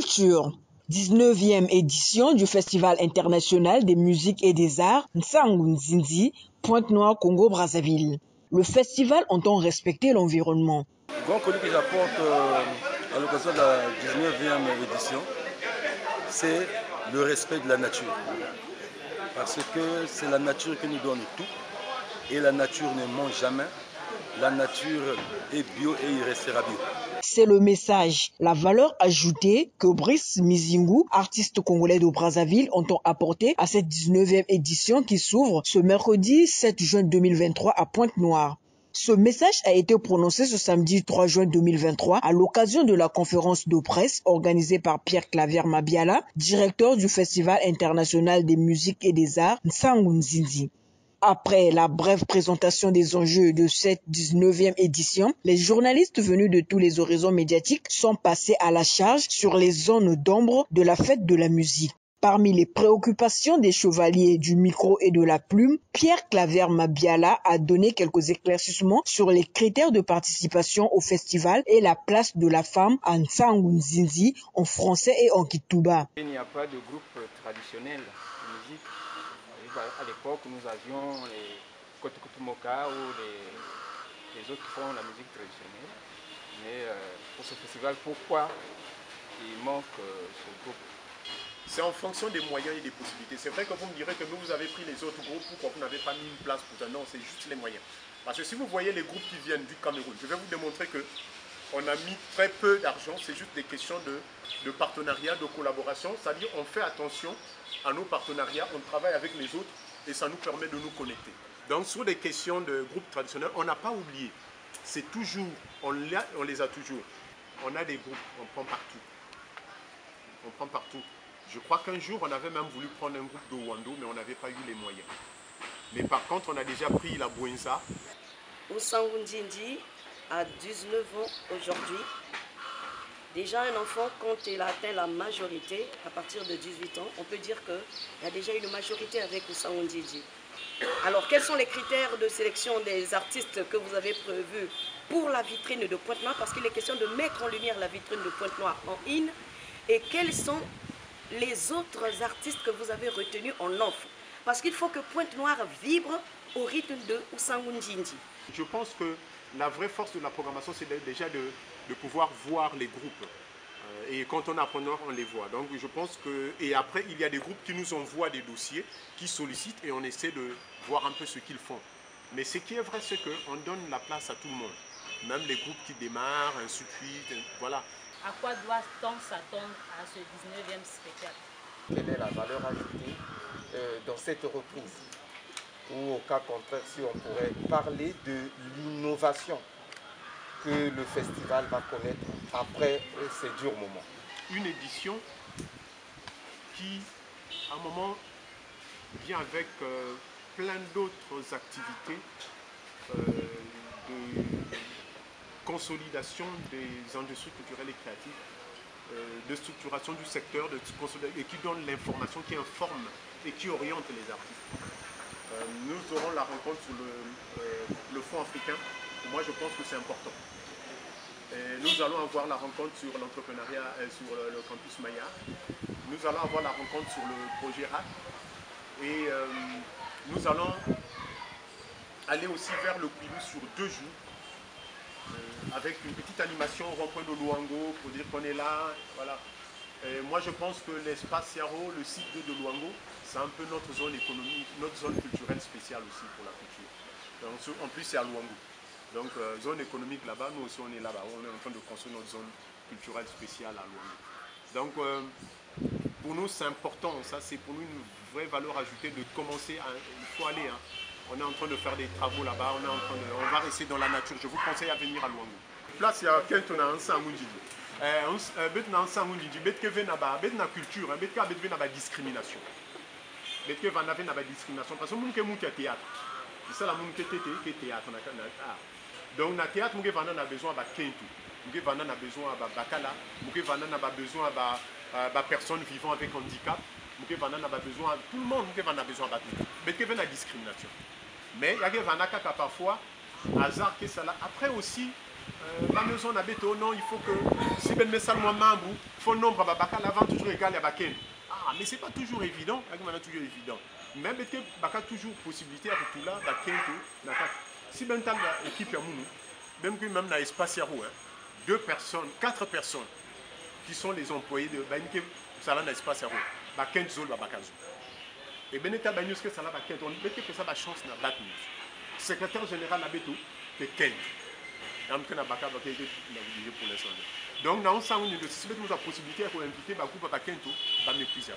Culture. 19e édition du Festival international des musiques et des arts Nsangu Nzinzi, Pointe-Noire, Congo-Brazzaville. Le festival entend respecter l'environnement. Le grand colis que j'apporte à l'occasion de la 19e édition, c'est le respect de la nature. Parce que c'est la nature qui nous donne tout. Et la nature ne ment jamais. La nature est bio et il restera bio. C'est le message, la valeur ajoutée que Brice Mizingu, artiste congolais de Brazzaville, entend apporter à cette 19e édition qui s'ouvre ce mercredi 7 juin 2023 à Pointe-Noire. Ce message a été prononcé ce samedi 3 juin 2023 à l'occasion de la conférence de presse organisée par Pierre Claver Mabiala, directeur du Festival international des musiques et des arts Nsangu Nzinzi. Après la brève présentation des enjeux de cette 19e édition, les journalistes venus de tous les horizons médiatiques sont passés à la charge sur les zones d'ombre de la fête de la musique. Parmi les préoccupations des chevaliers du micro et de la plume, Pierre Claver Mabiala a donné quelques éclaircissements sur les critères de participation au festival et la place de la femme en Nsangu Nzinzi en français et en Kitouba. Il n'y a pas de groupe traditionnel de musique. À l'époque, nous avions les Kotukutumoka ou les autres qui font la musique traditionnelle. Mais pour ce festival, pourquoi il manque ce groupe? C'est en fonction des moyens et des possibilités. C'est vrai que vous me direz que vous avez pris les autres groupes, pourquoi vous n'avez pas mis une place pour ça? Non, c'est juste les moyens. Parce que si vous voyez les groupes qui viennent du Cameroun, je vais vous démontrer que on a mis très peu d'argent, c'est juste des questions de partenariat, de collaboration. C'est-à-dire on fait attention à nos partenariats, on travaille avec les autres et ça nous permet de nous connecter. Donc sur des questions de groupes traditionnels, on n'a pas oublié. C'est toujours, on les a toujours. On a des groupes, on prend partout. On prend partout. Je crois qu'un jour, on avait même voulu prendre un groupe de Wando, mais on n'avait pas eu les moyens. Mais par contre, on a déjà pris la Bouenza. Nsangu Nzinzi a 19 ans aujourd'hui. Déjà un enfant, quand il atteint la majorité, à partir de 18 ans, on peut dire qu'il y a déjà une majorité avec Nsangu Nzinzi. Alors, quels sont les critères de sélection des artistes que vous avez prévus pour la vitrine de Pointe-Noire? Parce qu'il est question de mettre en lumière la vitrine de Pointe-Noire en in. Et quels sont les autres artistes que vous avez retenus en offre? Parce qu'il faut que Pointe-Noire vibre au rythme de Nsangu Nzinzi. Je pense que la vraie force de la programmation, c'est déjà de pouvoir voir les groupes. Et quand on apprend, on les voit. Donc je pense que... Et après, il y a des groupes qui nous envoient des dossiers, qui sollicitent et on essaie de voir un peu ce qu'ils font. Mais ce qui est vrai, c'est qu'on donne la place à tout le monde. Même les groupes qui démarrent, ainsi de suite, voilà. À quoi doit-on s'attendre à ce 19e spectacle? Quelle est la valeur ajoutée dans cette reprise? Ou au cas contraire, si on pourrait parler de l'innovation que le festival va connaître après ces durs moments. Une édition qui, à un moment, vient avec plein d'autres activités de consolidation des industries culturelles et créatives, de structuration du secteur, et qui donne l'information, qui informe et qui oriente les artistes. Nous aurons la rencontre sur le Fonds africain. Moi, je pense que c'est important. Et nous allons avoir la rencontre sur l'entrepreneuriat, sur le campus Maya. Nous allons avoir la rencontre sur le projet RAC. Et nous allons aller aussi vers le Kwilu sur 2 jours, avec une petite animation au rond-point de Luango pour dire qu'on est là. Voilà. Et moi, je pense que l'espace Yaro, le site 2 de Luango, c'est un peu notre zone économique, notre zone culturelle spéciale aussi pour la culture. Donc, en plus, c'est à Luango. Donc, zone économique là-bas, nous aussi on est là-bas. On est en train de construire notre zone culturelle spéciale à Luango. Donc, pour nous, c'est important. Ça, c'est pour nous une vraie valeur ajoutée de commencer à... Il faut aller. Hein. On est en train de faire des travaux là-bas. On va rester dans la nature. Je vous conseille à venir à Luango. Place, il y a quelqu'un qui a un sang culture, discrimination. Parce que nous avons théâtre. C'est ça la théâtre. Donc, dans le théâtre, nous avons besoin de Kentu, nous avons besoin de Bakala, nous avons besoin de personnes vivant avec handicap, nous avons besoin de tout le monde, nous avons besoin de tout. Mais il y a une discrimination. Mais il y a parfois hasard que ça là. Après aussi, Ma maison n'a béto, non, il faut que si ben met ça le membre, faut nombre babaka l'avant toujours égal à baken. Ah, mais c'est pas toujours évident, toujours évident. Même que baka toujours possibilité avec tout là, baken tout, si ben tant l'équipe à mounou, même que même dans l'espace yaro, 2 personnes, 4 personnes qui sont les employés de Bainke Salan dans l'espace yaro, baken zol babakazo. Et ben état bagnus que ça là baken, on peut que ça va chance na bat news. Secrétaire général à béto, que Kent. Donc, nous avons si nous avons possibilité d'inviter le groupe à Kento, nous avons plus.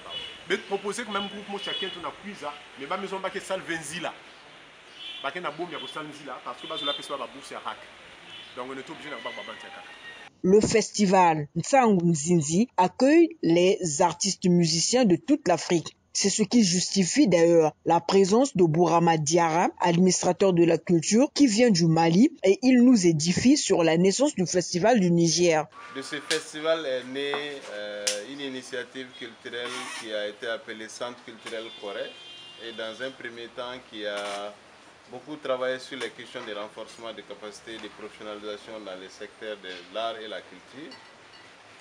Mais proposer que même groupe à Kento n'a plus, mais nous avons fait salle 20 là. Parce que nous avons fait salle 20 là, parce que nous avons fait la bourse à Rack. Donc, on est obligé d'avoir Le festival Nsangu Nzinzi accueille les artistes musiciens de toute l'Afrique. C'est ce qui justifie d'ailleurs la présence de Bourama Diarra, administrateur de la culture, qui vient du Mali, et il nous édifie sur la naissance du festival du Niger. De ce festival est née une initiative culturelle qui a été appelée Centre culturel Corée, et dans un premier temps qui a beaucoup travaillé sur les questions de renforcement des capacités de professionnalisation dans les secteurs de l'art et la culture.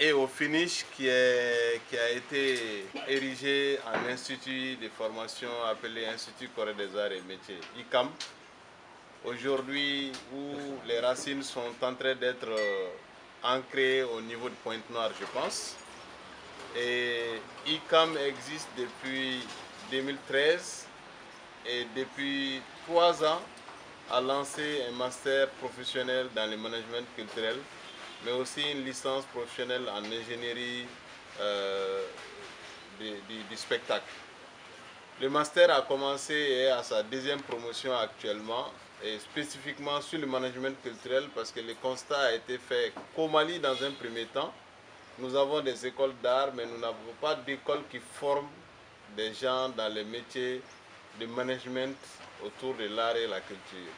Et au finish, qui a été érigé en institut de formation appelé Institut Corée des Arts et Métiers, ICAM, aujourd'hui où les racines sont en train d'être ancrées au niveau de Pointe-Noire, je pense. Et ICAM existe depuis 2013 et depuis 3 ans a lancé un master professionnel dans le management culturel, mais aussi une licence professionnelle en ingénierie du spectacle. Le master a commencé et est à sa 2e promotion actuellement, et spécifiquement sur le management culturel, parce que le constat a été fait qu'au Mali, dans un premier temps, nous avons des écoles d'art, mais nous n'avons pas d'écoles qui forment des gens dans les métiers de management autour de l'art et la culture.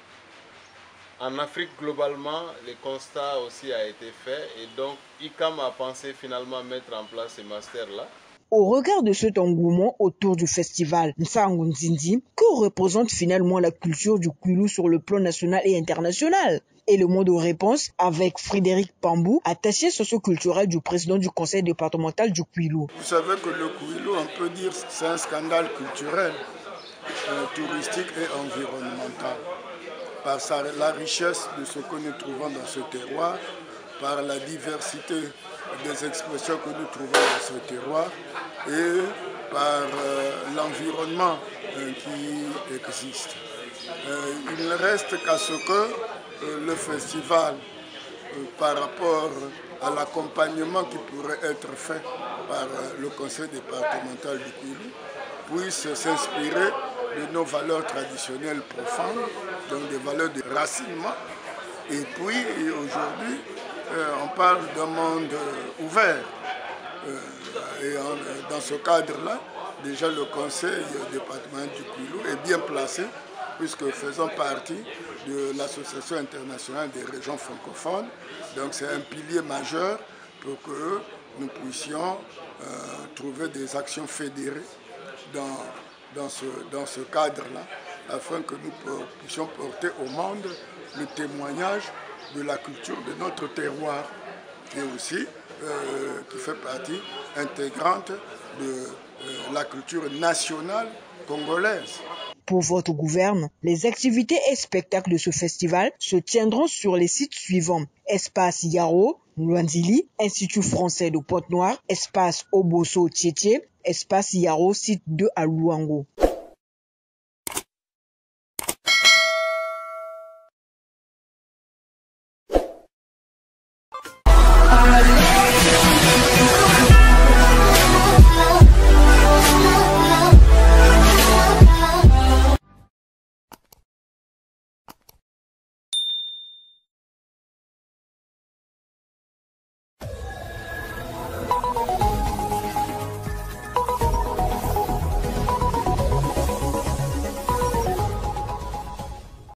En Afrique, globalement, le constat aussi a été fait, et donc ICAM a pensé finalement mettre en place ce master-là. Au regard de cet engouement autour du festival Nsangu Nzinzi, que représente finalement la culture du Kwilu sur le plan national et international? Et le mot de réponse avec Frédéric Pambou, attaché socioculturel du président du conseil départemental du Kwilu. Vous savez que le Kwilu, on peut dire, c'est un scandale culturel, touristique et environnemental. Par la richesse de ce que nous trouvons dans ce terroir, par la diversité des expressions que nous trouvons dans ce terroir et par l'environnement qui existe. Il ne reste qu'à ce que le festival, par rapport à l'accompagnement qui pourrait être fait par le conseil départemental du Kwilu, puisse s'inspirer de nos valeurs traditionnelles profondes, donc des valeurs de racinement. Et puis aujourd'hui, on parle d'un monde ouvert. Et dans ce cadre-là, déjà le conseil départemental du Kwilu est bien placé, puisque faisons partie de l'Association internationale des régions francophones. Donc c'est un pilier majeur pour que nous puissions trouver des actions fédérées dans ce cadre-là, afin que nous puissions porter au monde le témoignage de la culture de notre terroir, et aussi qui fait partie intégrante de la culture nationale congolaise. Pour votre gouverne, les activités et spectacles de ce festival se tiendront sur les sites suivants: Espace Yaro, Luanzili, Institut français de Pointe-Noire, Espace Oboso Tchétché, Espace Yaro, site 2 à Luango.